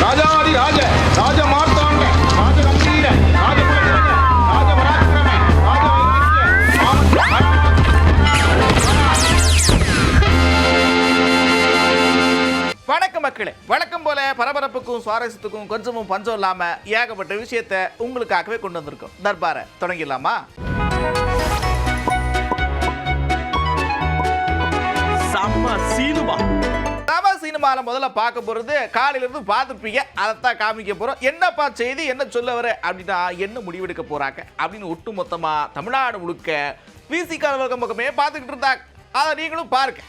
ராஜாதி ராஜ ராஜ மார்த்தாண்ட ராஜ கம்பீர ராஜ குலத்திரக ராஜ பராக்கிரம ராஜ வணக்கம் மக்களே. வணக்கம் போல பரபரப்புக்கும் சுவாரஸ்யத்துக்கும் கொஞ்சமும் பஞ்சம் இல்லாம ஏகப்பட்ட விஷயத்தை உங்களுக்காகவே கொண்டு வந்திருக்கோம். தர்பாரை தொடங்கிடலாமா? சினிமால முதல்ல பார்க்க போறது காலையில இருந்து பார்த்துப்பீங்க, அதைத்தான் காமிக்க போறோம். என்னப்பா செய்தி, என்ன சொல்ல வர அப்படின்னா, என்ன முடிவெடுக்க போறாங்க அப்படின்னு ஒட்டு மொத்தமா தமிழ்நாடு முழுக்க விசிக அலுவலகம் பக்கமே பார்த்துக்கிட்டு இருந்தாங்க. அதை நீங்களும் பாருங்க.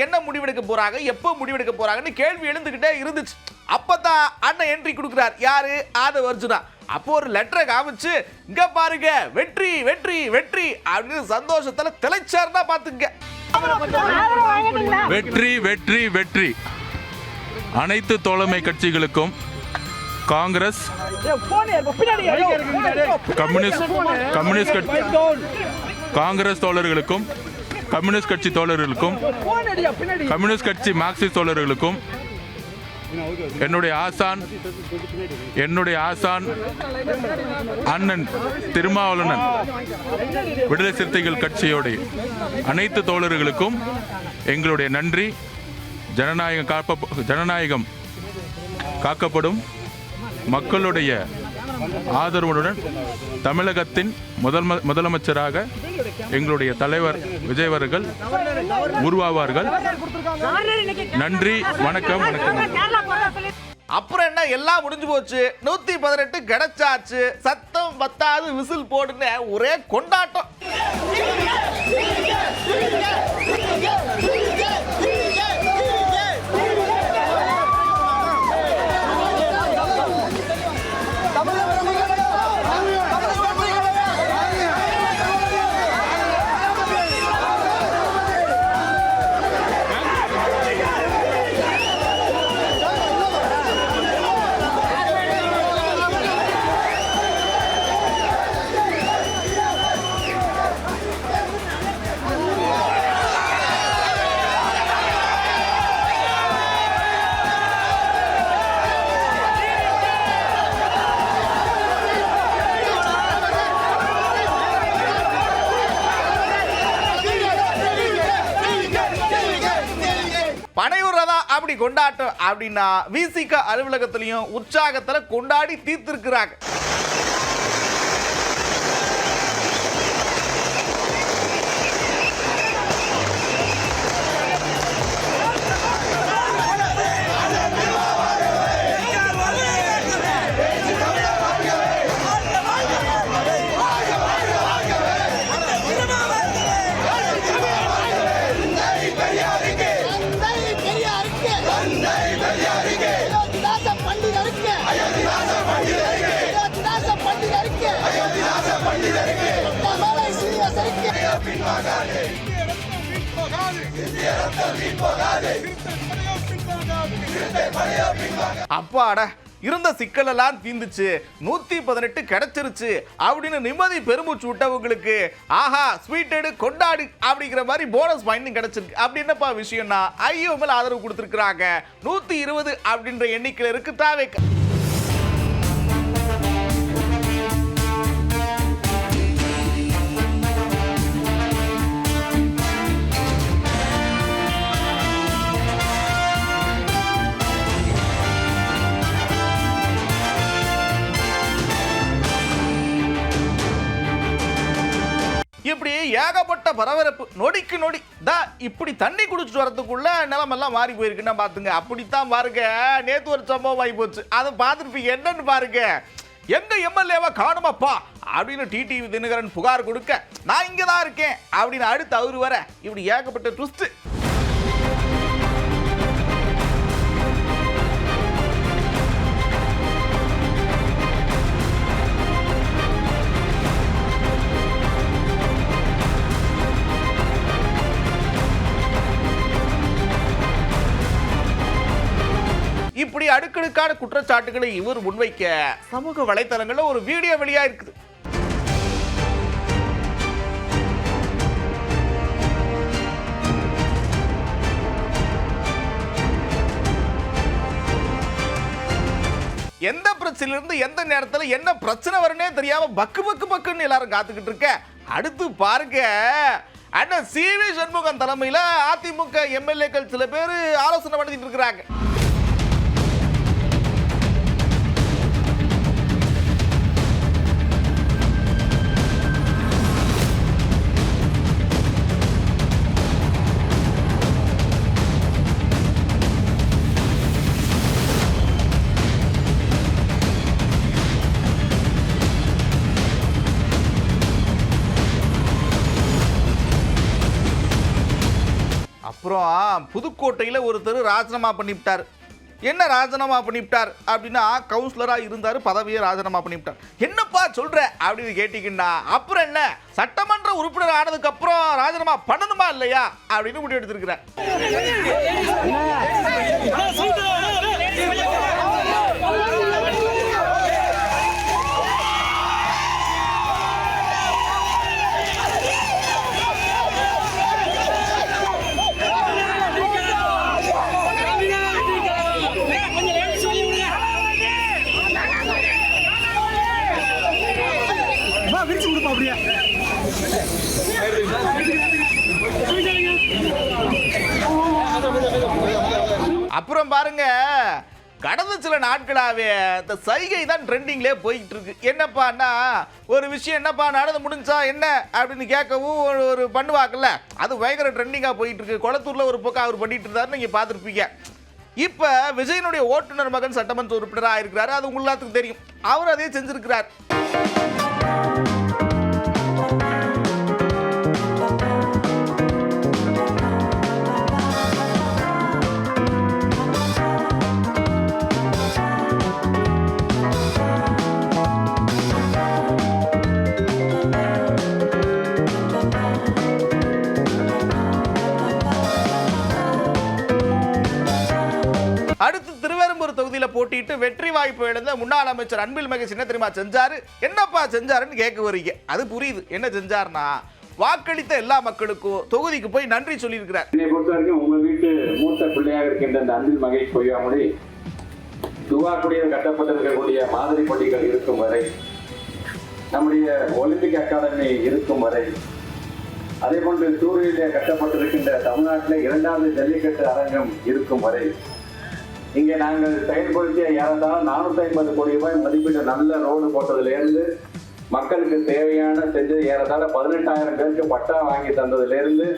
என்ன முடிவெடுக்க போறாங்க, எப்போ முடிவெடுக்க போறாங்கன்னு கேள்வி எழுந்துகிட்டே இருந்துச்சு. அப்பதான் அண்ணன் என்ட்ரி கொடுக்கிறார். யாரு? ஆதவ் அர்ஜுனா. அப்போ ஒரு லெட்டரை காமிச்சு, இங்க பாருங்க வெற்றி வெற்றி வெற்றி அப்படின்னு சந்தோஷத்துல திளைச்சார்னா பாத்துங்க. வெற்றி வெற்றி வெற்றி. அனைத்து தோழமை கட்சிகளுக்கும், காங்கிரஸ், காங்கிரஸ் தோழர்களுக்கும், கம்யூனிஸ்ட் கட்சி தோழர்களுக்கும், கம்யூனிஸ்ட் கட்சி மார்க்சிஸ்ட் தோழர்களுக்கும், என்னுடைய ஆசான் அண்ணன் திருமாவளவன் விடுதலை சிறுத்தைகள் கட்சியோடைய அனைத்து தோழர்களுக்கும் எங்களுடைய நன்றி. ஜனநாயகம் காக்கப்படும். மக்களுடைய ஆதரவுடன் தமிழகத்தின் முதலமைச்சராக எங்களுடைய தலைவர் விஜய் அவர்கள் உருவாவார்கள். நன்றி, வணக்கம். அப்புறம் என்ன, எல்லாம் முடிஞ்சு போச்சு. 118 கிடைச்சாச்சு. சத்தம் பத்தாது, விசில் போடுன்னு ஒரே கொண்டாட்டம். அப்படி கொண்டாட்டம் அப்படின்னா விசிக அலுவலகத்திலையும் உற்சாகத்துல கொண்டாடி தீர்த்திருக்கிறாங்க. அப்பாடா, இருந்த சிக்கல் எல்லாம் தீர்ந்துச்சு, 118 கிடைச்சிருச்சு அப்படின்னு நிம்மதி பெருமூச்சு விட்டவங்களுக்கு ஆஹா ஸ்வீட் கொண்டாடு அப்படிங்கிற மாதிரி போனஸ் பாயிண்ட் கிடைச்சிருக்கு. அப்படி என்னப்பா விஷயம்னா, ஐயோ மேல ஆதரவு கொடுத்திருக்கிறாங்க. 120 அப்படின்ற எண்ணிக்கையில் இருக்கு தாவேக. இப்படி ஏகப்பட்ட பரபரப்பு, நொடிக்கு நொடி தான். இப்படி தண்ணி குடிச்சிட்டு வரதுக்குள்ள நிலமெல்லாம் மாறி போயிருக்குன்னா பாத்துங்க. அப்படித்தான் பாருங்க, நேத்து ஒரு சம்பவம் ஆகி போச்சு. அதை பார்த்துருப்பீங்க. என்னன்னு பாருங்க, எங்க எம்எல்ஏவா காணுமாப்பா அப்படின்னு டிடிவி தினகரன் புகார் கொடுக்க, நான் இங்கதான் இருக்கேன் அப்படின்னு அடுத்து அவரு வர, இப்படி ஏகப்பட்ட ட்விஸ்ட். அடுக்கடுக்கான குற்றச்சாட்டுகளை இவர் முன்வைக்க சமூக வலைத்தளங்கள்ல ஒரு வீடியோ வெளியா இருக்குது. எந்த பிரச்சனையிலிருந்து எந்த நேரத்தில் என்ன பிரச்சனை வரும்னே தெரியாம பக்கு பக்கு பக்குன்னு எல்லாரும் காத்துக்கிட்டு இருக்க. அடுத்து பாருங்க, அண்ணன் சி.வி. சண்முகம் தலைமையில் அதிமுக எம்எல்ஏக்கள் சில பேர் ஆலோசனை பண்ணிட்டு இருக்கிறாங்க. அப்புறம் புதுக்கோட்டையில் ஒருத்தர் ராஜினாமா பண்ணிவிட்டார். என்ன ராஜினாமா பண்ணிவிட்டார் அப்படின்னா, கவுன்சிலராக இருந்தார், பதவியை ராஜினாமா பண்ணிவிட்டார். என்னப்பா சொல்ற அப்படின்னு கேட்டீங்கன்னா, அப்புறம் என்ன சட்டமன்ற உறுப்பினர் ஆனதுக்கு அப்புறம் ராஜினாமா பண்ணணுமா இல்லையா அப்படின்னு முடிவு எடுத்திருக்கிறார். அப்புறம் பாருங்க, கடந்த சில நாட்களாகவே இந்த சைகை தான் ட்ரெண்டிங்லேயே போயிட்டு இருக்கு. என்னப்பான்னா, ஒரு விஷயம் என்னப்பா நடந்து முடிஞ்சா என்ன அப்படின்னு கேட்கவும் ஒரு பண்ணுவாங்கல்ல, அது பயங்கர ட்ரெண்டிங்காக போயிட்டு இருக்கு. கொளத்தூரில் ஒரு பக்கம் அவர் பண்ணிட்டு இருந்தாரு, நீங்கள் பார்த்துருப்பீங்க. இப்போ விஜயனுடைய ஓட்டுநர் மகன் சட்டமன்ற உறுப்பினராக இருக்கிறாரு, அது உங்களுக்கு தெரியும். அவர் அதே செஞ்சிருக்கிறார். அடுத்து திருவெரும்பூர் தொகுதியில் போட்டிட்டு வெற்றி வாய்ப்பு இழந்த முன்னாள் அமைச்சர் அன்பில் மகேஷ் என்ன தெரியுமா செஞ்சாரு? என்னப்பா செஞ்சாருன்னு கேட்க வரீங்க. அது புரியுது. என்ன செஞ்சாருன்னா, வாக்களித்த எல்லா மக்களுக்கும் தொகுதிக்கு போய் நன்றி சொல்லியிருக்கிறார். என்னை பொறுத்த வரைக்கும் உங்க வீட்டு மூத்த பிள்ளையாக இருக்கின்ற அந்த அன்பில் மகேஷ் பொய்யாமொழி துவாக்குடியில் கட்டப்பட்டிருக்கக்கூடிய மாதிரி பள்ளிகள் இருக்கும் வரை, நம்முடைய ஒலிம்பிக் அகாடமி இருக்கும் வரை, அதே போன்று சூரியனிலே கட்டப்பட்டிருக்கின்ற தமிழ்நாட்டில் 2வது ஜல்லிக்கட்டு அரங்கம் இருக்கும் வரை, இங்கே நாங்கள் செயல்படுத்திய ஏறத்தாழ 450 கோடி ரூபாய் மதிப்பீட்டு நல்ல ரோடு போட்டதிலிருந்து, மக்களுக்கு தேவையான செஞ்சு ஏறத்தாழ 18,000 பேருக்கு பட்டா வாங்கி தந்ததிலிருந்து,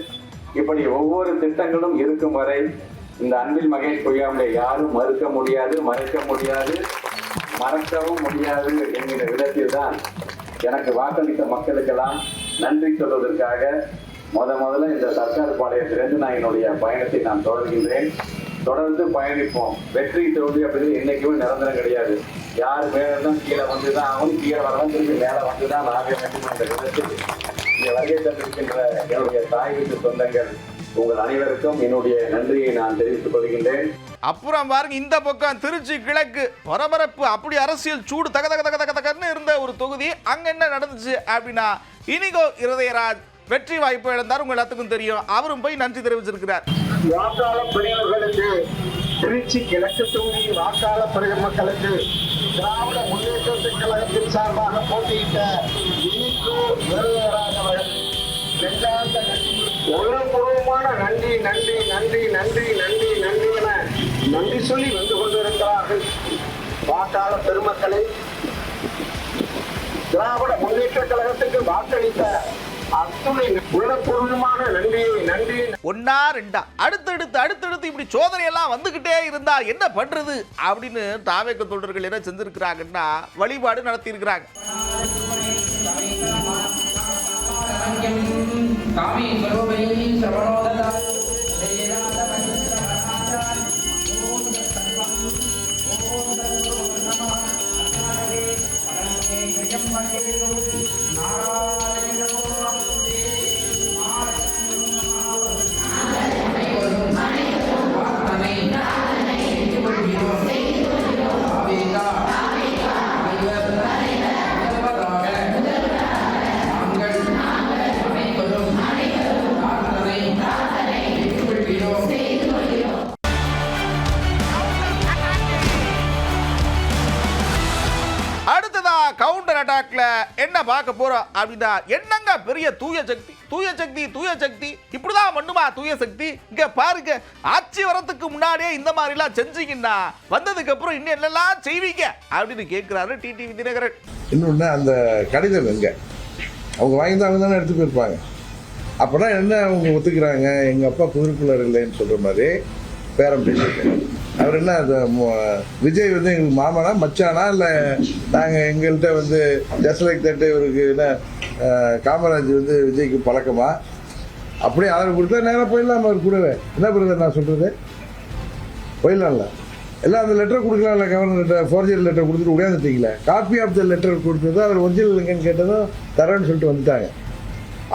இப்படி ஒவ்வொரு திட்டங்களும் இருக்கும் வரை இந்த அன்பில் மகேஷ் பொய்யாமொழியை யாரும் மறுக்க முடியாது, மறைக்க முடியாது, மறக்கவும் முடியாது என்கிற விதத்தில் தான் எனக்கு வாக்களித்த மக்களுக்கெல்லாம் நன்றி சொல்வதற்காக முதல்ல இந்த சர்க்கார் பாளையத்திலிருந்து நான் என்னுடைய பயணத்தை நான் தொடர்கின்றேன். தொடர்ந்து பயணிப்போம். வெற்றி தோல்வி அப்படின்னு என்னைக்குமே நிரந்தரம் கிடையாது. யார் மேலும் கீழே வந்துதான் ஆகும், கீழே வரலாம், திரும்பி மேலே வந்துதான் ஆக வேண்டும் என்ற விதத்தில் இங்கே வருகை தந்திருக்கின்ற என்னுடைய தாய் வீட்டு சொந்தங்கள் உங்கள் அனைவருக்கும் என்னுடைய நன்றியை நான் தெரிவித்துக் கொள்கின்றேன். அப்புறம் பாருங்க, இந்த பக்கம் திருச்சி கிழக்கு பரபரப்பு, அப்படி அரசியல் சூடு தக தக தக தக தகன்னு இருந்த ஒரு தொகுதி. அங்க என்ன நடந்துச்சு அப்படின்னா, இனிகோ இருதயராஜ் வெற்றி வாய்ப்பு இழந்தார். உங்க எல்லாத்துக்கும் தெரியும். அவரும் போய் நன்றி தெரிவிச்சிருக்கிறார். வாக்காளர் பிரிவுகளுக்கு, திருச்சி கிழக்கு தொகுதி வாக்காளர் பிரிவு மக்களுக்கு திராவிட முன்னேற்ற கழகத்தின் சார்பாக போட்டியிட்ட இனிகோ இருதயராஜ் அவர்கள் நெஞ்சார்ந்த உணர்வுபூர்வமான நன்றி நன்றி நன்றி நன்றி நன்றி நன்றி என நன்றி சொல்லி வந்து கொண்டிருக்கிறார்கள். வாக்காளர் பெருமக்களை, திராவிட முன்னேற்ற கழகத்துக்கு வாக்களித்த அத்துணை உணர்வுபூர்வமான நன்றியை நன்றி. ஒன்னா ரெண்டா அடுத்தடுத்து இப்படி சோதனை எல்லாம் வந்துகிட்டே இருந்தா என்ன பண்றது அப்படின்னு தாவேக்க தொண்டர்கள் என்ன செஞ்சிருக்கிறாங்கன்னா, வழிபாடு நடத்தி இருக்கிறாங்க. கவுண்டர் அட்டாக்ல என்ன பார்க்க போறோம் அப்படின்னா, என்னங்க பெரிய தூய சக்தி இப்படிதான் பண்ணுமா தூய சக்தி? இங்க பாருங்க, ஆட்சி வரத்துக்கு முன்னாடியே இந்த மாதிரி எல்லாம் செஞ்சீங்கன்னா வந்ததுக்கு அப்புறம் இன்னும் என்னெல்லாம் செய்வீங்க அப்படின்னு கேட்கிறாரு டிடிவி தினகரன். இன்னொன்று, அந்த கடிதம் எங்க அவங்க வாங்கியிருந்தாங்க தானே எடுத்து போயிருப்பாங்க. அப்போனா என்ன அவங்க ஒத்துக்கிறாங்க, எங்கள் அப்பா பொறுப்புலர் இல்லைன்னு சொல்கிற மாதிரி பேரம் பேசிட்டு அவர் என்ன விஜய் வந்து எங்களுக்கு மாமனா மச்சானா, இல்லை நாங்கள் எங்கள்கிட்ட வந்து ஜஸ்ட் லைக் தட் இவருக்கு என்ன காமராஜ் வந்து விஜய்க்கு பழக்கமா, அப்படியே ஆதரவு கொடுத்தா நேராக போயிடலாம். அவர் கூடவே என்ன பிரதர் நான் சொல்கிறது, போயிடலாம்ல. எல்லாம் அந்த லெட்டர் கொடுக்கலாம்ல, கவர்னர் ஃபோர்ஜரி லெட்டர் கொடுத்துட்டு உடையாந்துட்டீங்களே. காப்பி ஆஃப் த லெட்டர் கொடுத்தது அவர் ஒரிஜினல் இல்லைங்கன்னு கேட்டதும் தரேன்னு சொல்லிட்டு வந்துட்டாங்க.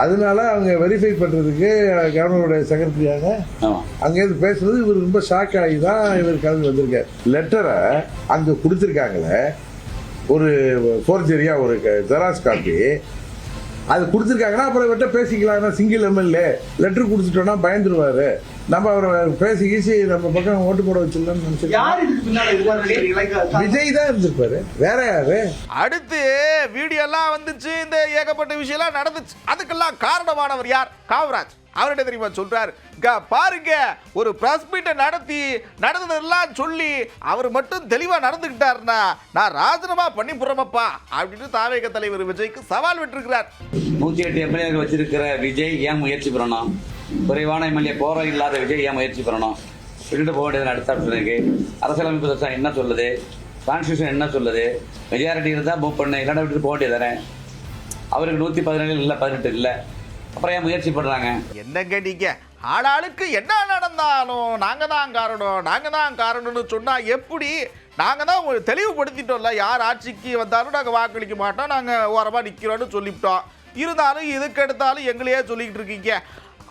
அதனால அவங்க வெரிஃபை பண்ணுறதுக்கு கவர்னருடைய செக்ரட்டரியாக அங்கேருந்து பேசுறது இவர் ரொம்ப ஷாக் ஆகி தான் இவர் கிளம்பி வந்திருக்கார். லெட்டரை அங்கே கொடுத்துருக்காங்களே ஒரு ஃபோர்ஜரியாக ஒரு ஜெராக்ஸ் காப்பி அது கொடுத்துருக்காங்கன்னா அப்புறம் இவர்கிட்ட பேசிக்கலாம். சிங்கிள் எம்எல்ஏ லெட்டர் கொடுத்துட்டோன்னா பயந்துருவாரு, நம்ம அவரை பேசி ஈசி நம்ம பக்கம் ஓட்டு போட வச்சிடலாம்னு நினைச்சிருக்கோம். விஜய் தான் இருந்திருப்பாரு, வேற யாரு? அடுத்து வீடியோ எல்லாம் வந்துச்சு, இந்த ஏகப்பட்ட விஷயம் எல்லாம் நடந்துச்சு. அதுக்கெல்லாம் காரணமானவர் யார்? காமராஜ். அவர்கிட்ட தெரியுமா சொல்றாரு, பாருங்க ஒரு பிரஸ் மீட்டை நடத்தி நடந்ததெல்லாம் சொல்லி அவர் மட்டும் தெளிவா நடந்துகிட்டாருன்னா நான் ராஜினாமா பண்ணி போறேன்ப்பா அப்படின்னு தாவேக தலைவர் விஜய்க்கு சவால் விட்டுருக்கிறார். 108 எம்எல்ஏ வச்சிருக்கிற விஜய் ஏன் முயற்சி பண்ணணும்? குறைவான எம்எல்ஏ போற இல்லாத விஜய் ஏன் முயற்சி பண்ணணும்? விட்டுட்டு போக வேண்டியது அடுத்த ஆப்ஷனுக்கு. அரசியலமைப்பு சட்டம் என்ன சொல்லுது, கான்ஸ்டியூஷன் என்ன சொல்லுது? மெஜாரிட்டி இருந்தால் மூவ் பண்ண, இல்லைன்னா விட்டுட்டு போக வேண்டியது தானே. அவருக்கு 117 இல்லை 18 இல்லை, அப்புறம் ஏன் முயற்சி பண்றாங்க? என்னங்க நீங்க ஆளாளுக்கு என்ன நடந்தாலும் நாங்க தான் காரணம்னு சொன்னா எப்படி? நாங்க தான் உங்களுக்கு தெளிவுபடுத்திட்டோம்ல, யார் ஆட்சிக்கு வந்தாலும் நாங்க வாக்களிக்க மாட்டோம், நாங்க ஓரமா நிக்கிறோம்னு சொல்லிவிட்டோம். இருந்தாலும் இதுக்கு எடுத்தாலும் எங்களையே சொல்லிக்கிட்டு இருக்கீங்க.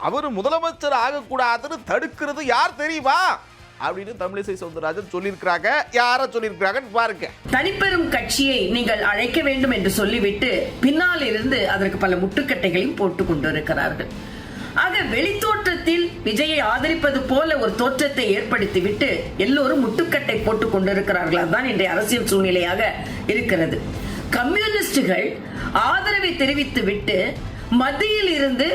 அவர் முதலமைச்சர் ஆகக்கூடாதுன்னு தடுக்கிறது யார் தெரியுமா அப்படின்னு தமிழிசை சவுந்தரராஜன் சொல்லியிருக்கிறாங்க. யார சொல்லியிருக்கிறாங்கன்னு பாருங்க. தனிப்பெரும் கட்சியை நீங்கள் அழைக்க வேண்டும் என்று சொல்லிவிட்டு பின்னால் இருந்து அதற்கு பல முட்டுக்கட்டைகளையும் போட்டுக் கொண்டிருக்கிறார்கள். ஆக வெளித்தோற்றத்தில் விஜயை ஆதரிப்பது போல ஒரு தோற்றத்தை ஏற்படுத்திவிட்டு எல்லோரும் முட்டுக்கட்டை போட்டுக் கொண்டிருக்கிறார்கள். அதுதான் இன்றைய அரசியல் சூழ்நிலையாக இருக்கிறது. கம்யூனிஸ்டுகள் ஆதரவை தெரிவித்து விட்டு மத்தியில் இருந்து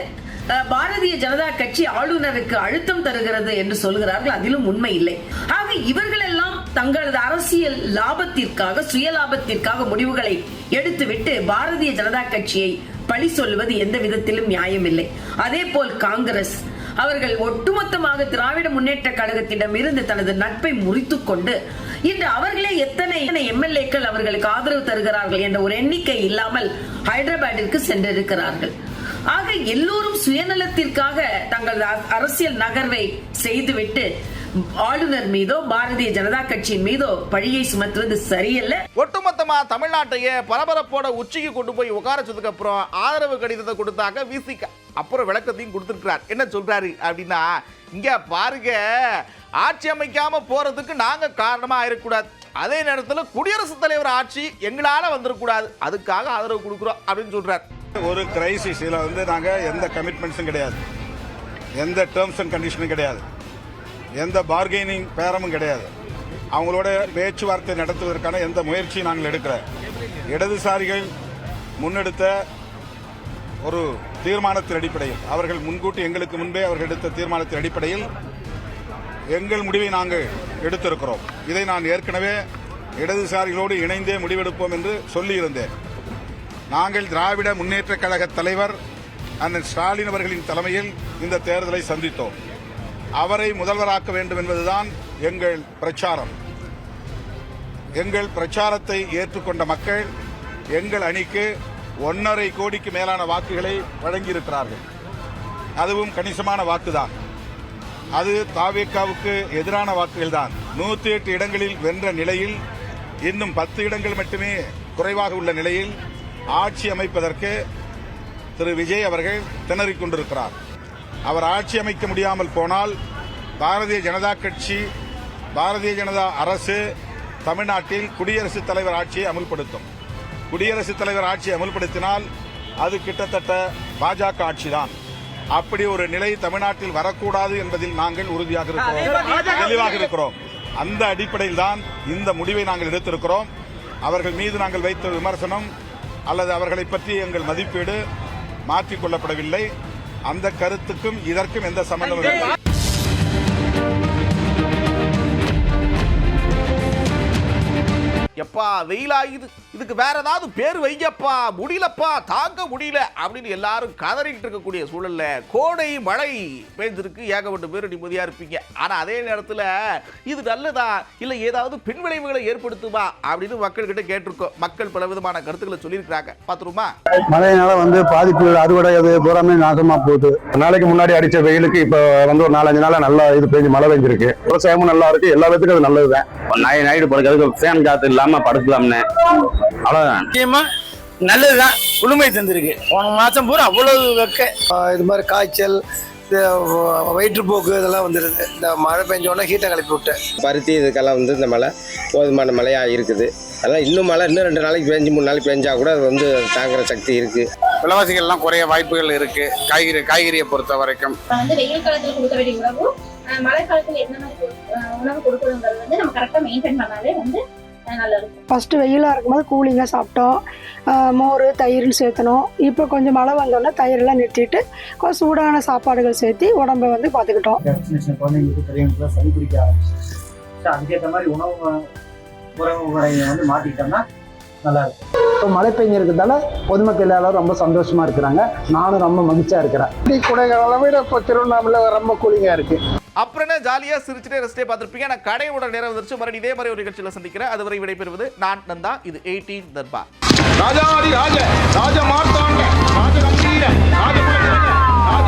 பாரதிய ஜனதா கட்சி ஆளுநருக்கு அழுத்தம் தருகிறது என்று சொல்கிறார்கள். அதிலும் உண்மை இல்லை. ஆக இவர்கள் எல்லாம் தங்களது அரசியல் லாபத்திற்காக, சுய லாபத்திற்காக முடிவுகளை எடுத்துவிட்டு பாரதிய ஜனதா கட்சியை பழி சொல்வது எந்த விதத்திலும் நியாயம் இல்லை. அதே போல் காங்கிரஸ் அவர்கள் ஒட்டுமொத்தமாக திராவிட முன்னேற்ற கழகத்திடம் இருந்து தனது நட்பை முறித்துக் கொண்டு இன்று அவர்களே எத்தனை எம்எல்ஏக்கள் அவர்களுக்கு ஆதரவு தருகிறார்கள் என்ற ஒரு எண்ணிக்கை இல்லாமல் ஹைதராபாத்திற்கு சென்றிருக்கிறார்கள். ஆக எல்லோரும் சுயநலத்திற்காக தங்களது அரசியல் நகர்வை செய்துவிட்டு ஆளுநர் மீதோ பாரதிய ஜனதா கட்சியின் மீதோ பழியை சுமத்துவது சரியல்ல. ஒட்டுமொத்தமா தமிழ்நாட்டையே பரபரப்போட உச்சிக்கு கொண்டு போய் உட்காரச்சதுக்கு அப்புறம் ஆதரவு கடிதத்தை கொடுத்தாங்க விசிக. அப்புறம் விளக்கத்தையும் கொடுத்திருக்கிறார். என்ன சொல்றாரு அப்படின்னா, இங்க பாருங்க, ஆட்சி அமைக்காம போறதுக்கு நாங்க காரணமா இருக்கக்கூடாது, அதே நேரத்தில் குடியரசுத் தலைவர் ஆட்சி எங்களால வந்துடக்கூடாது, அதுக்காக ஆதரவு கொடுக்குறோம் அப்படின்னு சொல்றாரு. ஒரு கிரைசிஸ் இதில் வந்து நாங்கள் எந்த கமிட்மெண்ட்ஸும் கிடையாது, எந்த டேர்ம்ஸ் அண்ட் கண்டிஷனும் கிடையாது, எந்த பார்கெனிங் பேரமும் கிடையாது. அவங்களோட பேச்சுவார்த்தை நடத்துவதற்கான எந்த முயற்சியும் நாங்கள் எடுக்கிற இடதுசாரிகள் முன்னெடுத்த ஒரு தீர்மானத்தின் அடிப்படையில், அவர்கள் முன்கூட்டி எங்களுக்கு முன்பே அவர்கள் எடுத்த தீர்மானத்தின் அடிப்படையில் எங்கள் முடிவை நாங்கள் எடுத்திருக்கிறோம். இதை நான் ஏற்கனவே இடதுசாரிகளோடு இணைந்தே முடிவெடுப்போம் என்று சொல்லியிருந்தேன். நாங்கள் திராவிட முன்னேற்ற கழக தலைவர் அண்ணன் ஸ்டாலின் அவர்களின் தலைமையில் இந்த தேர்தலை சந்தித்தோம். அவரை முதல்வராக்க வேண்டும் என்பதுதான் எங்கள் பிரச்சாரம். எங்கள் பிரச்சாரத்தை ஏற்றுக்கொண்ட மக்கள் எங்கள் அணிக்கு 1.5 கோடிக்கு மேலான வாக்குகளை வழங்கியிருக்கிறார்கள். அதுவும் கணிசமான வாக்குதான். அது தாவேகாவுக்கு எதிரான வாக்குகள் தான். 108 இடங்களில் வென்ற நிலையில் இன்னும் 10 இடங்கள் மட்டுமே குறைவாக உள்ள நிலையில் ஆட்சி அமைப்பதற்கு திரு விஜய் அவர்கள் திணறிக் கொண்டிருக்கிறார். அவர் ஆட்சி அமைக்க முடியாமல் போனால் பாரதிய ஜனதா கட்சி, பாரதிய ஜனதா அரசு தமிழ்நாட்டில் குடியரசுத் தலைவர் ஆட்சியை அமுல்படுத்தும். குடியரசுத் தலைவர் ஆட்சியை அமுல்படுத்தினால் அது கிட்டத்தட்ட பாஜக ஆட்சிதான். அப்படி ஒரு நிலை தமிழ்நாட்டில் வரக்கூடாது என்பதில் நாங்கள் உறுதியாக இருக்கிறோம், தெளிவாக இருக்கிறோம். அந்த அடிப்படையில் தான் இந்த முடிவை நாங்கள் எடுத்திருக்கிறோம். அவர்கள் மீது நாங்கள் வைத்த விமர்சனம் அல்லது அவர்களை பற்றி எங்கள் மதிப்பீடு மாற்றிக்கொள்ளப்படவில்லை. அந்த கருத்துக்கும் இதற்கும் எந்த சம்பந்தமும் இல்லை. எப்பா வெயிலாயுது, இதுக்கு வேற ஏதாவது பேர் வைங்கப்பா, முடியலப்பா, தாங்க முடியல அப்படின்னு எல்லாரும் கதறிக்கிட்டு இருக்கக்கூடிய சூழல்ல கோடை மழை பெய்ஞ்சிருக்கு. ஏகப்பட்ட பேர் நிம்மதியா இருப்பீங்க. ஆனா அதே நேரத்துல இது நல்லதா இல்ல ஏதாவது பின்விளைவுகளை ஏற்படுத்துமா அப்படின்னு மக்கள் கிட்ட கேட்டிருக்கோம். மக்கள் பல விதமான கருத்துக்களை சொல்லியிருக்காங்க. பாத்துருமா? மழையினால பாதிப்புகள் அறுவடை அது பூராமே நாசமா போகுது. நாளைக்கு முன்னாடி அடிச்ச வெயிலுக்கு இப்ப ஒரு 4-5 நாளா நல்லா இது பெஞ்சு மழை பெஞ்சிருக்கு. விவசாயமும் நல்லா இருக்கு. எல்லா விதத்துக்கும் அது நல்லதுதான். நைட்டு படுக்கிறதுக்கு ஃபேன் காத்து இல்லாம படுக்கலாம்னு அவ்வளவுதான். முக்கியமா நல்லதுதான். குளுமை தந்திருக்கு. போன மாசம் பூரா அவ்வளவு வெக்க இது மாதிரி காய்ச்சல் வயிற்றுப்போக்கு இதெல்லாம் வந்துடுது. இந்த மழை பெஞ்சோடனே ஹீட்டை கிளப்பி விட்டு பருத்தி இதுக்கெல்லாம் இந்த மழை போதுமான மழையாக இருக்குது. அதெல்லாம் இன்னும் மழை இன்னும் 2 நாளைக்கு பெஞ்சு 3 நாளைக்கு பெஞ்சா கூட அது தாங்குற சக்தி இருக்கு. விலைவாசிகள்லாம் குறைய வாய்ப்புகள் இருக்கு. காய்கறியை பொறுத்த வரைக்கும் வெயில் காலத்துல கொடுக்க வேண்டிய உணவு மழை காலத்துல என்ன மாதிரி உணவு கொடுக்கணுங்கிறது நம்ம கரெக்டா மெயின்டைன் பண்ணாலே நல்லா இருக்கும். ஃபர்ஸ்ட் வெயிலாக இருக்கும்போது கூலிங்காக சாப்பிட்டோம். மோர் தயிர்னு சேர்த்தணும். இப்போ கொஞ்சம் மழை வந்தோடனே தயிரெல்லாம் நிறுத்திட்டு கொஞ்சம் சூடான சாப்பாடுகள் சேர்த்து உடம்பை பார்த்துக்கிட்டோம். குழந்தைங்களுக்கு பெரியவங்களுக்கு சளி பிடிக்க ஆரம்பிச்சு அதுக்கேற்ற மாதிரி உணவு முறையை மாற்றிக்கிட்டோம்னா நல்லா இருக்கும். இப்போ மழை பெஞ்சிருக்கிறதால பொதுமக்கள் எல்லாரும் ரொம்ப சந்தோஷமா இருக்கிறாங்க. நானும் ரொம்ப மகிழ்ச்சியா இருக்கிறேன். கொடைக்கானலை விட இப்போ திருவண்ணாமலை ரொம்ப கூலிங்கா இருக்கு. அப்புறம் என்ன ஜாலியா சிரிச்சுட்டே ரெஸ்டே பார்த்துருப்பீங்க. நான் கடையோட நேரம் வந்துருச்சு. மறுபடியும் இதே மாதிரி ஒரு நிகழ்ச்சியில் சந்திக்கிறேன். அதுவரை விடைபெறுவது நான் நந்தா. இது 18 தர்பார். ராஜாதி ராஜ ராஜ மார்த்தாண்ட ராஜ கம்பீர ராஜ ராஜ